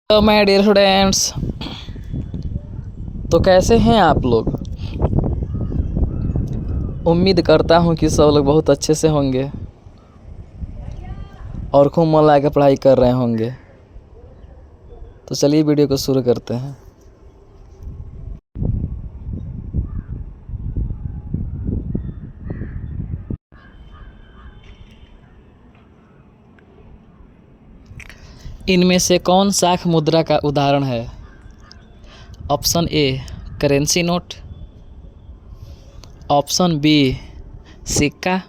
तो my dear students, तो कैसे हैं आप लोग। उम्मीद करता हूं कि सब लोग बहुत अच्छे से होंगे और खूब मन लगा के पढ़ाई कर रहे होंगे। तो चलिए वीडियो को शुरू करते हैं। इनमें से कौन शाख मुद्रा का उदाहरण है। Option A currency note, option B सिक्का,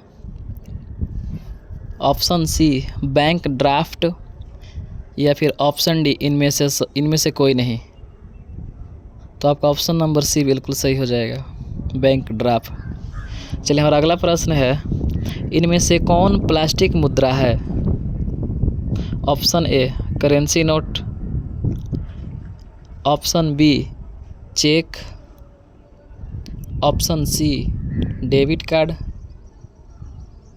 ऑप्शन सी बैंक ड्राफ्ट या फिर ऑप्शन डी इनमें से कोई नहीं। तो आपका ऑप्शन नंबर सी बिल्कुल सही हो जाएगा, बैंक ड्राफ्ट। चलिए हमारा अगला प्रश्न है, इनमें से कौन प्लास्टिक मुद्रा है। Option A currency note, option B cheque, option C debit card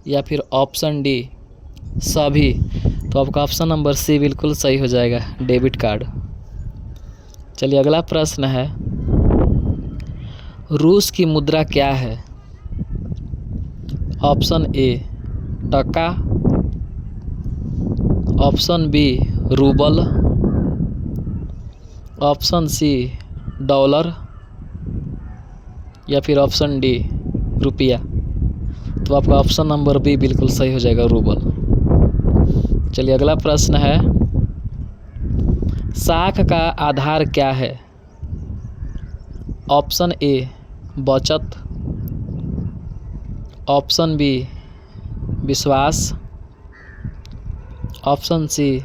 या फिर ऑप्शन डी सभी। तो आपका ऑप्शन नंबर सी बिल्कुल सही हो जाएगा, डेबिट कार्ड। चलिए अगला प्रश्न है, रूस की मुद्रा क्या है। Option A taka, option B rouble, option C dollar या फिर ऑप्शन डी रुपया। तो आपका ऑप्शन नंबर बी बिल्कुल सही हो जाएगा, रूबल। चलिए अगला प्रश्न है, शाख का आधार क्या है। ऑप्शन ए बचत, ऑप्शन बी विश्वास, ऑप्शन सी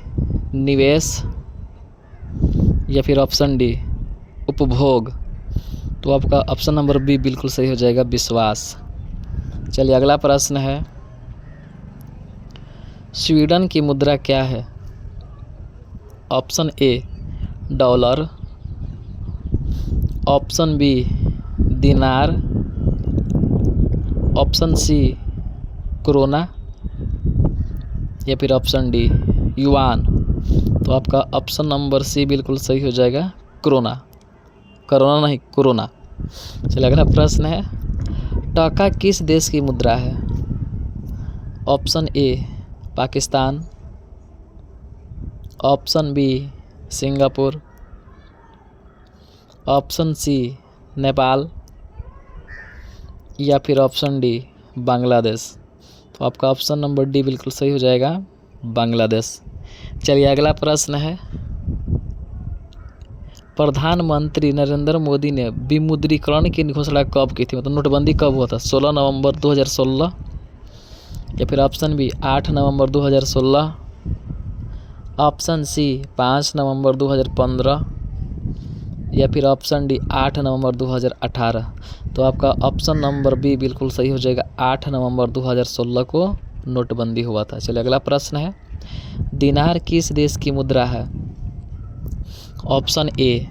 निवेश या फिर ऑप्शन डी उपभोग। तो आपका ऑप्शन नंबर बी बिल्कुल सही हो जाएगा, विश्वास। चलिए अगला प्रश्न है, स्वीडन की मुद्रा क्या है। Option A dollar, option B dinar, option C krona या फिर ऑप्शन डी युआन। तो आपका ऑप्शन नंबर सी बिल्कुल सही हो जाएगा, क्रोना। कोरोना नहीं, कोरोना। चलिए अगला प्रश्न है, टका किस देश की मुद्रा है। Option A Pakistan, option B Singapore, option C Nepal या फिर ऑप्शन डी बांग्लादेश। तो आपका ऑप्शन नंबर डी बिल्कुल सही हो जाएगा, बांग्लादेश। चलिए अगला प्रश्न है, प्रधानमंत्री नरेंद्र मोदी ने विमुद्रीकरण की घोषणा कब की थी, मतलब नोटबंदी कब हुआ था। 16 नवंबर 2016 या फिर ऑप्शन बी 8 नवंबर 2016, ऑप्शन सी 5 नवंबर 2015 या फिर ऑप्शन डी 8 नवंबर 2018। तो आपका ऑप्शन नंबर बी बिल्कुल सही हो जाएगा, 8 नवंबर 2016 को नोटबंदी हुआ था। चलिए अगला प्रश्न है, दिनार किस देश की मुद्रा है। ऑप्शन ए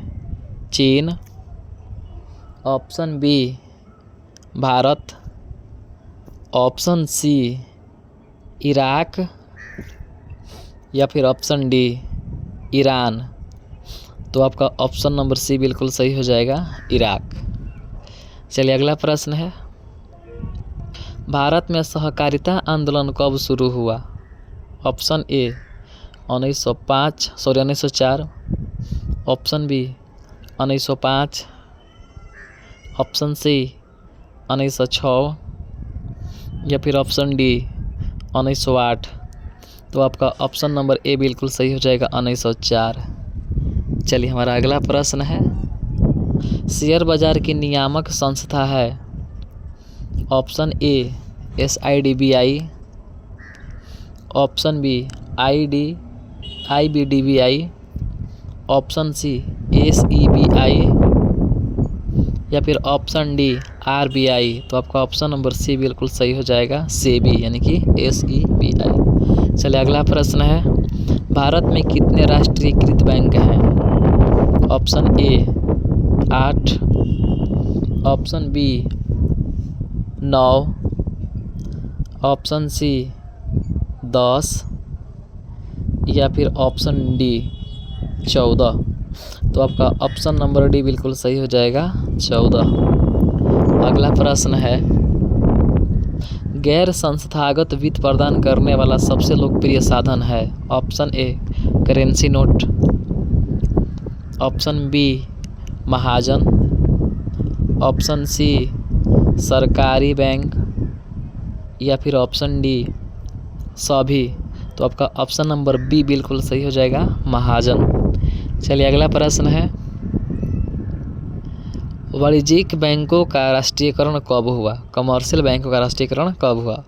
चीन, option B Bharat, option C Iraq या फिर ऑप्शन डी ईरान। तो आपका ऑप्शन नंबर सी बिल्कुल सही हो जाएगा, इराक। चलिए अगला प्रश्न है, भारत में सहकारिता आंदोलन कब शुरू हुआ। Option A 1904, option B 1905, option C 1906 या फिर ऑप्शन डी 1908। तो आपका ऑप्शन नंबर ए बिल्कुल सही हो जाएगा, 1904। चलिए हमारा अगला प्रश्न है, शेयर बाजार की नियामक संस्था है। Option A SIDBI, option B IBDBI, option C SEBI या फिर ऑप्शन डी RBI। तो आपका ऑप्शन नंबर सी बिल्कुल सही हो जाएगा, सेबी यानी कि SEBI। चलिए अगला प्रश्न है, भारत में कितने राष्ट्रीयकृत बैंक हैं। Option A 8, option B 9, option C 10 या फिर ऑप्शन डी 14। तो आपका ऑप्शन नंबर डी बिल्कुल सही हो जाएगा 14। अगला प्रश्न है, गैर संस्थागत वित्त प्रदान करने वाला सबसे लोकप्रिय साधन है। Option A currency note, option B महाजन, ऑप्शन सी सरकारी बैंक या फिर ऑप्शन डी सभी। तो आपका ऑप्शन नंबर बी बिल्कुल सही हो जाएगा महाजन। चलिए अगला प्रश्न है, वाणिज्यिक बैंकों का राष्ट्रीयकरण कब हुआ। कमर्शियल बैंकों का राष्ट्रीयकरण कब हुआ।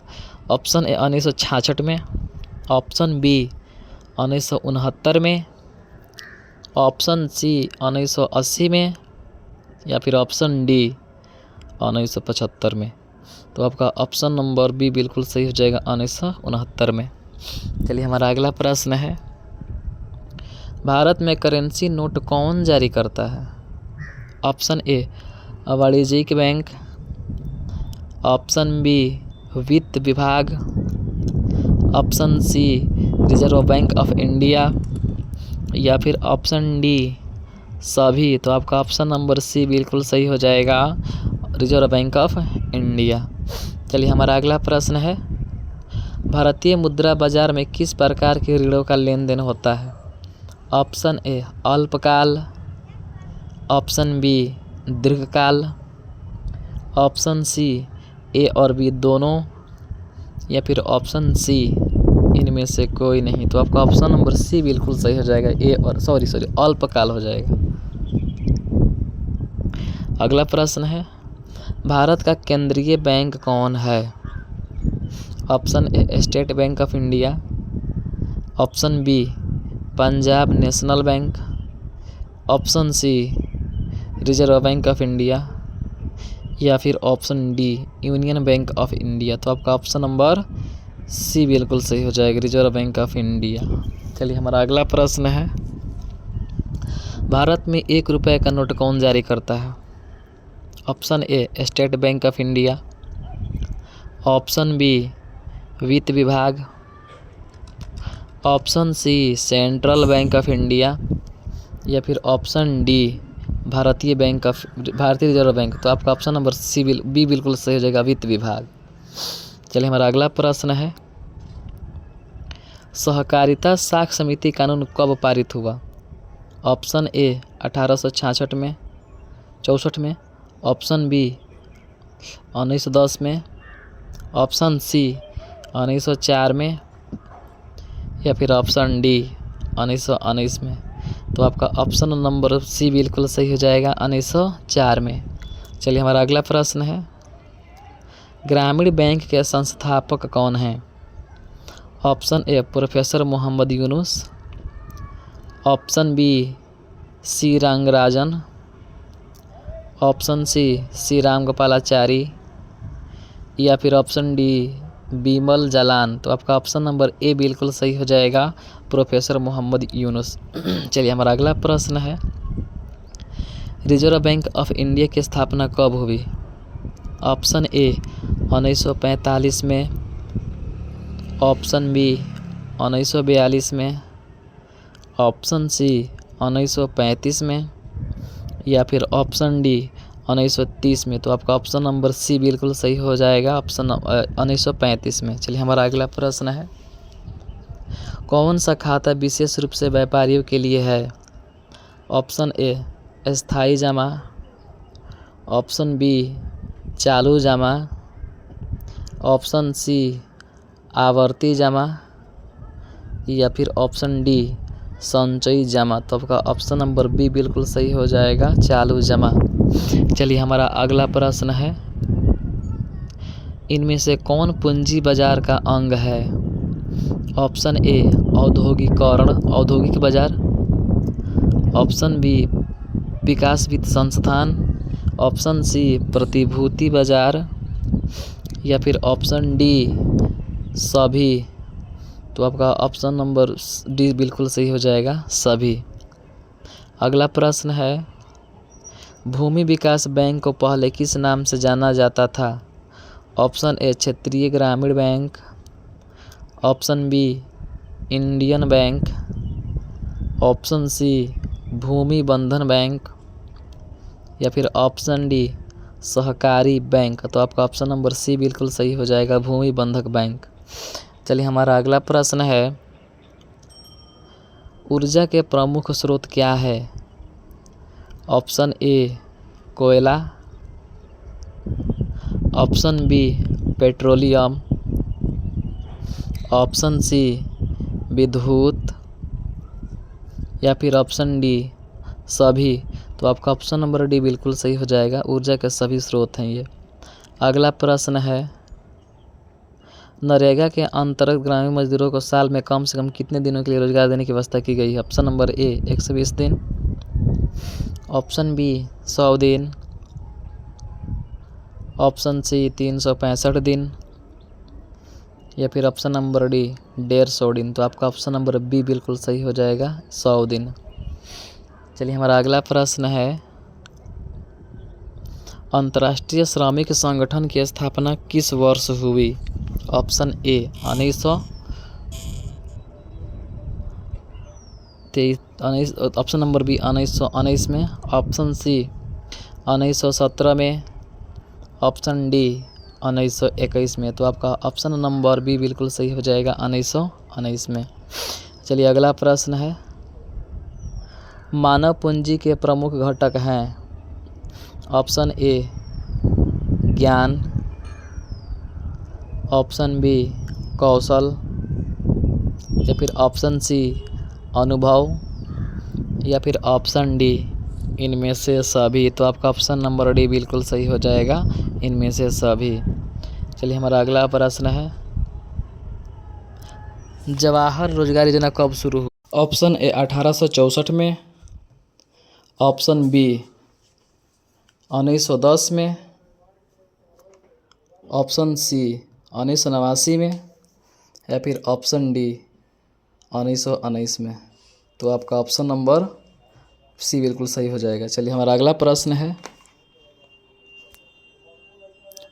ऑप्शन ए 1966 में, ऑप्शन बी 1969 में, ऑप्शन सी 1980 में या फिर ऑप्शन डी 1975 में। तो आपका ऑप्शन नंबर बी बिल्कुल सही हो जाएगा 1969 में। चलिए हमारा अगला प्रश्न है, भारत में करेंसी नोट कौन जारी करता है। ऑप्शन ए वाणिज्यिक बैंक, ऑप्शन बी वित्त विभाग, option C reserve bank of India या फिर ऑप्शन डी सभी। तो आपका ऑप्शन नंबर सी बिल्कुल सही हो जाएगा रिजर्व बैंक ऑफ इंडिया। चलिए हमारा अगला प्रश्न है, भारतीय मुद्रा बाजार में किस प्रकार के ऋणों का लेन देन होता है। ऑप्शन ए अल्पकाल, ऑप्शन बी दीर्घकाल, ऑप्शन सी ए और बी दोनों या फिर ऑप्शन सी इनमें से कोई नहीं। तो आपका ऑप्शन नंबर सी बिल्कुल सही हो जाएगा ए और सॉरी अल्पकाल हो जाएगा। अगला प्रश्न है, भारत का केंद्रीय बैंक कौन है। Option A state bank of India, option B Punjab national bank, option C reserve bank of India या फिर option D union bank of India. तो आपका ऑप्शन नंबर सी बिल्कुल सही हो जाएगा रिजर्व बैंक ऑफ इंडिया। चलिए हमारा अगला प्रश्न है, भारत में 1 रुपये का नोट कौन जारी करता है। Option A state bank of India, option B वित्त विभाग, option C central bank of India या फिर ऑप्शन डी भारतीय रिजर्व बैंक। तो आपका ऑप्शन नंबर सी बी बिल्कुल सही हो जाएगा वित्त विभाग। चलिए हमारा अगला प्रश्न है, सहकारिता साख समिति कानून कब पारित हुआ। ऑप्शन ए 1866 में 64 में, ऑप्शन बी 1910 में, ऑप्शन सी 1904 में या फिर ऑप्शन डी 1919 में। तो आपका ऑप्शन नंबर सी बिल्कुल सही हो जाएगा 1904 में। चलिए हमारा अगला प्रश्न है, ग्रामीण बैंक के संस्थापक कौन हैं। Option A professor Mohammad Yunus, option B C Rangarajan, option C Ramgopalachari या फिर ऑप्शन डी बीमल जालान। तो आपका ऑप्शन नंबर ए बिल्कुल सही हो जाएगा प्रोफेसर मोहम्मद यूनुस। चलिए हमारा अगला प्रश्न है, रिजर्व बैंक ऑफ इंडिया की स्थापना कब हुई। ऑप्शन ए 1945 में, ऑप्शन बी 1942 में, ऑप्शन सी 1935 में या फिर ऑप्शन डी 1930 में। तो आपका ऑप्शन नंबर सी बिल्कुल सही हो जाएगा ऑप्शन 1935 में। चलिए हमारा अगला प्रश्न है, कौन सा खाता विशेष रूप से व्यापारियों के लिए है। ऑप्शन ए स्थायी जमा, ऑप्शन बी चालू जमा, ऑप्शन सी आवर्ती जमा या फिर ऑप्शन डी संचयी जमा। तो आपका ऑप्शन नंबर बी बिल्कुल सही हो जाएगा चालू जमा। चलिए हमारा अगला प्रश्न है, इनमें से कौन पूंजी बाजार का अंग है। ऑप्शन ए औद्योगिक बाजार, ऑप्शन बी विकास वित्त संस्थान, ऑप्शन सी प्रतिभूति बाजार या फिर ऑप्शन डी सभी। तो आपका ऑप्शन नंबर डी बिल्कुल सही हो जाएगा सभी। अगला प्रश्न है, भूमि विकास बैंक को पहले किस नाम से जाना जाता था। ऑप्शन ए क्षेत्रीय ग्रामीण bank, option B Indian bank, option C Bhumi Bandhan bank, या फिर ऑप्शन डी सहकारी बैंक। तो आपका ऑप्शन नंबर सी बिल्कुल सही हो जाएगा, भूमि बंधक बैंक। चलिए हमारा अगला प्रश्न है, ऊर्जा के प्रमुख स्रोत क्या है? ऑप्शन ए कोयला, option B petroleum, option C विद्युत, या फिर ऑप्शन डी सभी। तो आपका ऑप्शन नंबर डी बिल्कुल सही हो जाएगा, ऊर्जा के सभी स्रोत हैं ये। अगला प्रश्न है, नरेगा के अंतर्गत ग्रामीण मजदूरों को साल में कम से कम कितने दिनों के लिए रोजगार देने की व्यवस्था की गई है? ऑप्शन नंबर ए 120 दिन, ऑप्शन बी 100 दिन, ऑप्शन सी 365 दिन, या फिर ऑप्शन नंबर डी 150 दिन। तो आपका ऑप्शन नंबर बी बिल्कुल सही हो जाएगा, 100 दिन। चलिए हमारा अगला प्रश्न है, अंतर्राष्ट्रीय श्रमिक संगठन की स्थापना किस वर्ष हुई? Option A 1923, option number B 1919 में, ऑप्शन सी 1917 में, ऑप्शन डी 1921 में। तो आपका ऑप्शन नंबर बी बिल्कुल सही हो जाएगा, 1919 में। चलिए अगला प्रश्न है, मानव पूंजी के प्रमुख घटक हैं? ऑप्शन ए ज्ञान, ऑप्शन बी कौशल, या फिर ऑप्शन सी अनुभव, या फिर ऑप्शन डी इनमें से सभी। तो आपका ऑप्शन नंबर डी बिल्कुल सही हो जाएगा, इनमें से सभी। चलिए हमारा अगला प्रश्न है, जवाहर रोजगार योजना कब शुरू हुई? ऑप्शन ए 1864 में, ऑप्शन बी 1910 में, ऑप्शन सी 1989 में, या फिर ऑप्शन डी 1919 में। तो आपका ऑप्शन नंबर सी बिल्कुल सही हो जाएगा। चलिए हमारा अगला प्रश्न है,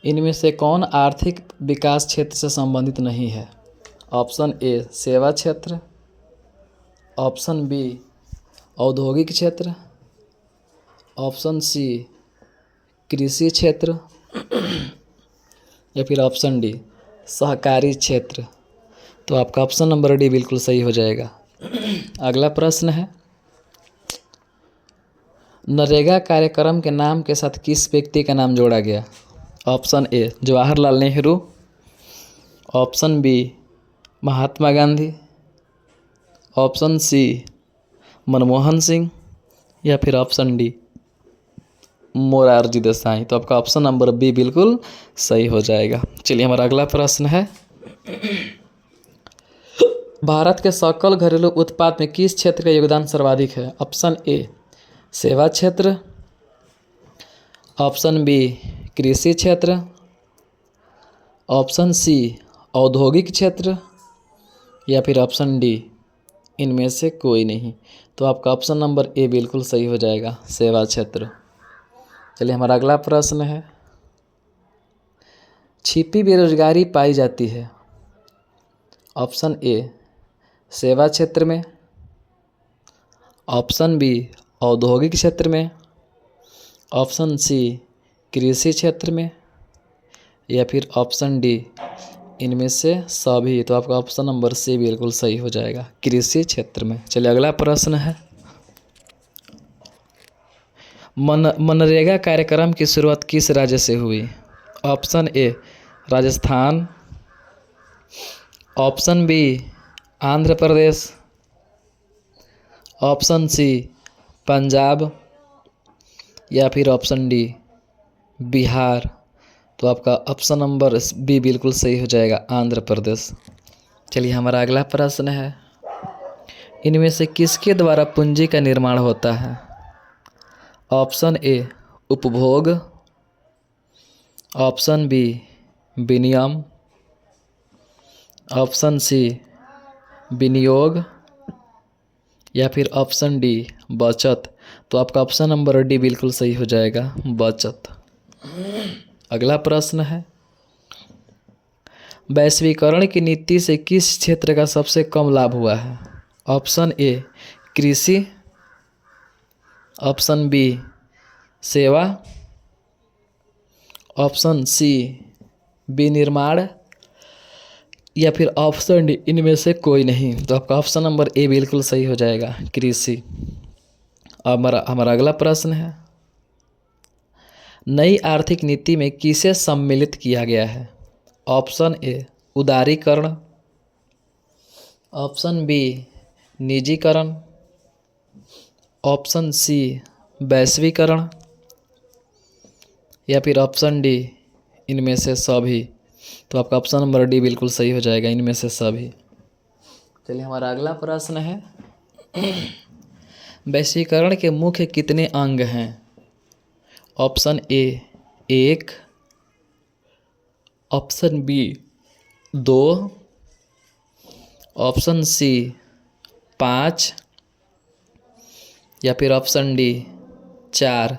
इनमें से कौन आर्थिक विकास क्षेत्र से संबंधित नहीं है? ऑप्शन ए सेवा क्षेत्र, ऑप्शन बी औद्योगिक क्षेत्र, ऑप्शन सी कृषि क्षेत्र, या फिर ऑप्शन डी सहकारी क्षेत्र। तो आपका ऑप्शन नंबर डी बिल्कुल सही हो जाएगा। अगला प्रश्न है, नरेगा कार्यक्रम के नाम के साथ किस व्यक्ति का नाम जोड़ा गया? Option A Jawaharlal Nehru, option B Mahatma Gandhi, option C Manmohan Singh, या फिर ऑप्शन डी मोरारजी देसाई। तो आपका ऑप्शन नंबर बी बिल्कुल सही हो जाएगा। चलिए हमारा अगला प्रश्न है, भारत के सकल घरेलू उत्पाद में किस क्षेत्र का योगदान सर्वाधिक है? ऑप्शन ए सेवा क्षेत्र, ऑप्शन बी कृषि क्षेत्र, ऑप्शन सी औद्योगिक क्षेत्र, या फिर ऑप्शन डी इनमें से कोई नहीं। तो आपका ऑप्शन नंबर ए बिल्कुल सही हो जाएगा, सेवा क्षेत्र। चलिए हमारा अगला प्रश्न है, छिपी बेरोजगारी पाई जाती है? ऑप्शन ए सेवा क्षेत्र में, ऑप्शन बी औद्योगिक क्षेत्र में, ऑप्शन सी कृषि क्षेत्र में, या फिर ऑप्शन डी इनमें से सभी। तो आपका ऑप्शन नंबर सी बिल्कुल सही हो जाएगा, कृषि क्षेत्र में। चलिए अगला प्रश्न है, मनरेगा कार्यक्रम की शुरुआत किस राज्य से हुई? Option A Rajasthan, option B Andhra Pradesh, option C Punjab, या फिर ऑप्शन डी बिहार। तो आपका ऑप्शन नंबर बी बिल्कुल सही हो जाएगा, आंध्र प्रदेश। चलिए हमारा अगला प्रश्न है, इनमें से किसके द्वारा पूंजी का निर्माण होता है? ऑप्शन ए उपभोग, ऑप्शन बी विनिमय, ऑप्शन सी विनियोग, या फिर ऑप्शन डी बचत। तो आपका ऑप्शन नंबर डी बिल्कुल सही हो जाएगा, बचत। अगला प्रश्न है, वैश्वीकरण की नीति से किस क्षेत्र का सबसे कम लाभ हुआ है? ऑप्शन ए कृषि, ऑप्शन बी सेवा, ऑप्शन सी विनिर्माण, या फिर ऑप्शन डी इनमें से कोई नहीं। तो आपका ऑप्शन नंबर ए बिल्कुल सही हो जाएगा, कृषि। अब हमारा अगला प्रश्न है, नई आर्थिक नीति में किसे सम्मिलित किया गया है? ऑप्शन ए उदारीकरण, ऑप्शन बी निजीकरण, ऑप्शन सी वैश्वीकरण, या फिर ऑप्शन डी इनमें से सभी। तो आपका ऑप्शन नंबर डी बिल्कुल सही हो जाएगा, इनमें से सभी। चलिए हमारा अगला प्रश्न है, वैश्वीकरण के मुख्य कितने अंग हैं? Option A 1, option B 2, option C 5, या फिर ऑप्शन डी 4।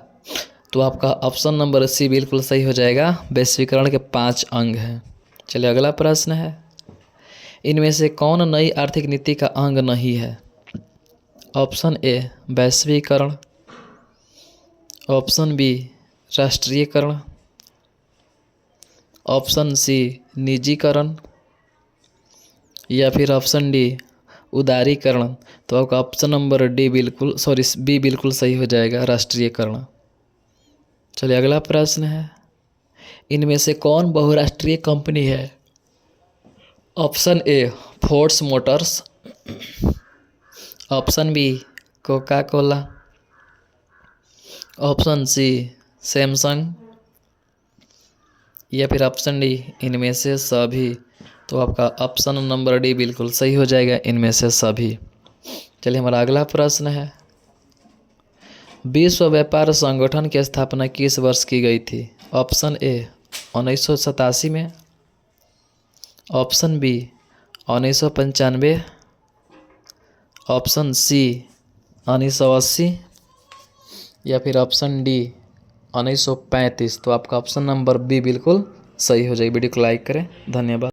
तो आपका ऑप्शन नंबर सी बिल्कुल सही हो जाएगा, वैश्वीकरण के 5 अंग हैं। चलिए अगला प्रश्न है, इनमें से कौन नई आर्थिक नीति का अंग नहीं है? ऑप्शन ए वैश्वीकरण, ऑप्शन बी राष्ट्रीयकरण, ऑप्शन सी निजीकरण, या फिर ऑप्शन डी उदारीकरण। तो आपका ऑप्शन नंबर डी बिल्कुल बी बिल्कुल सही हो जाएगा, राष्ट्रीयकरण। चलिए अगला प्रश्न है, इनमें से कौन बहुराष्ट्रीय कंपनी है? Option A Fords motors, option B Coca Cola, option C Samsung, या फिर ऑप्शन डी इनमें से सभी। तो आपका ऑप्शन नंबर डी बिल्कुल सही हो जाएगा, इनमें से सभी। चलिए हमारा अगला प्रश्न है, विश्व व्यापार संगठन की स्थापना किस वर्ष की गई थी? ऑप्शन ए 1987 में, ऑप्शन बी 1995, ऑप्शन सी 1980, या फिर ऑप्शन डी 1935। तो आपका ऑप्शन नंबर बी बिल्कुल सही हो जाएगी। वीडियो को लाइक करें, धन्यवाद।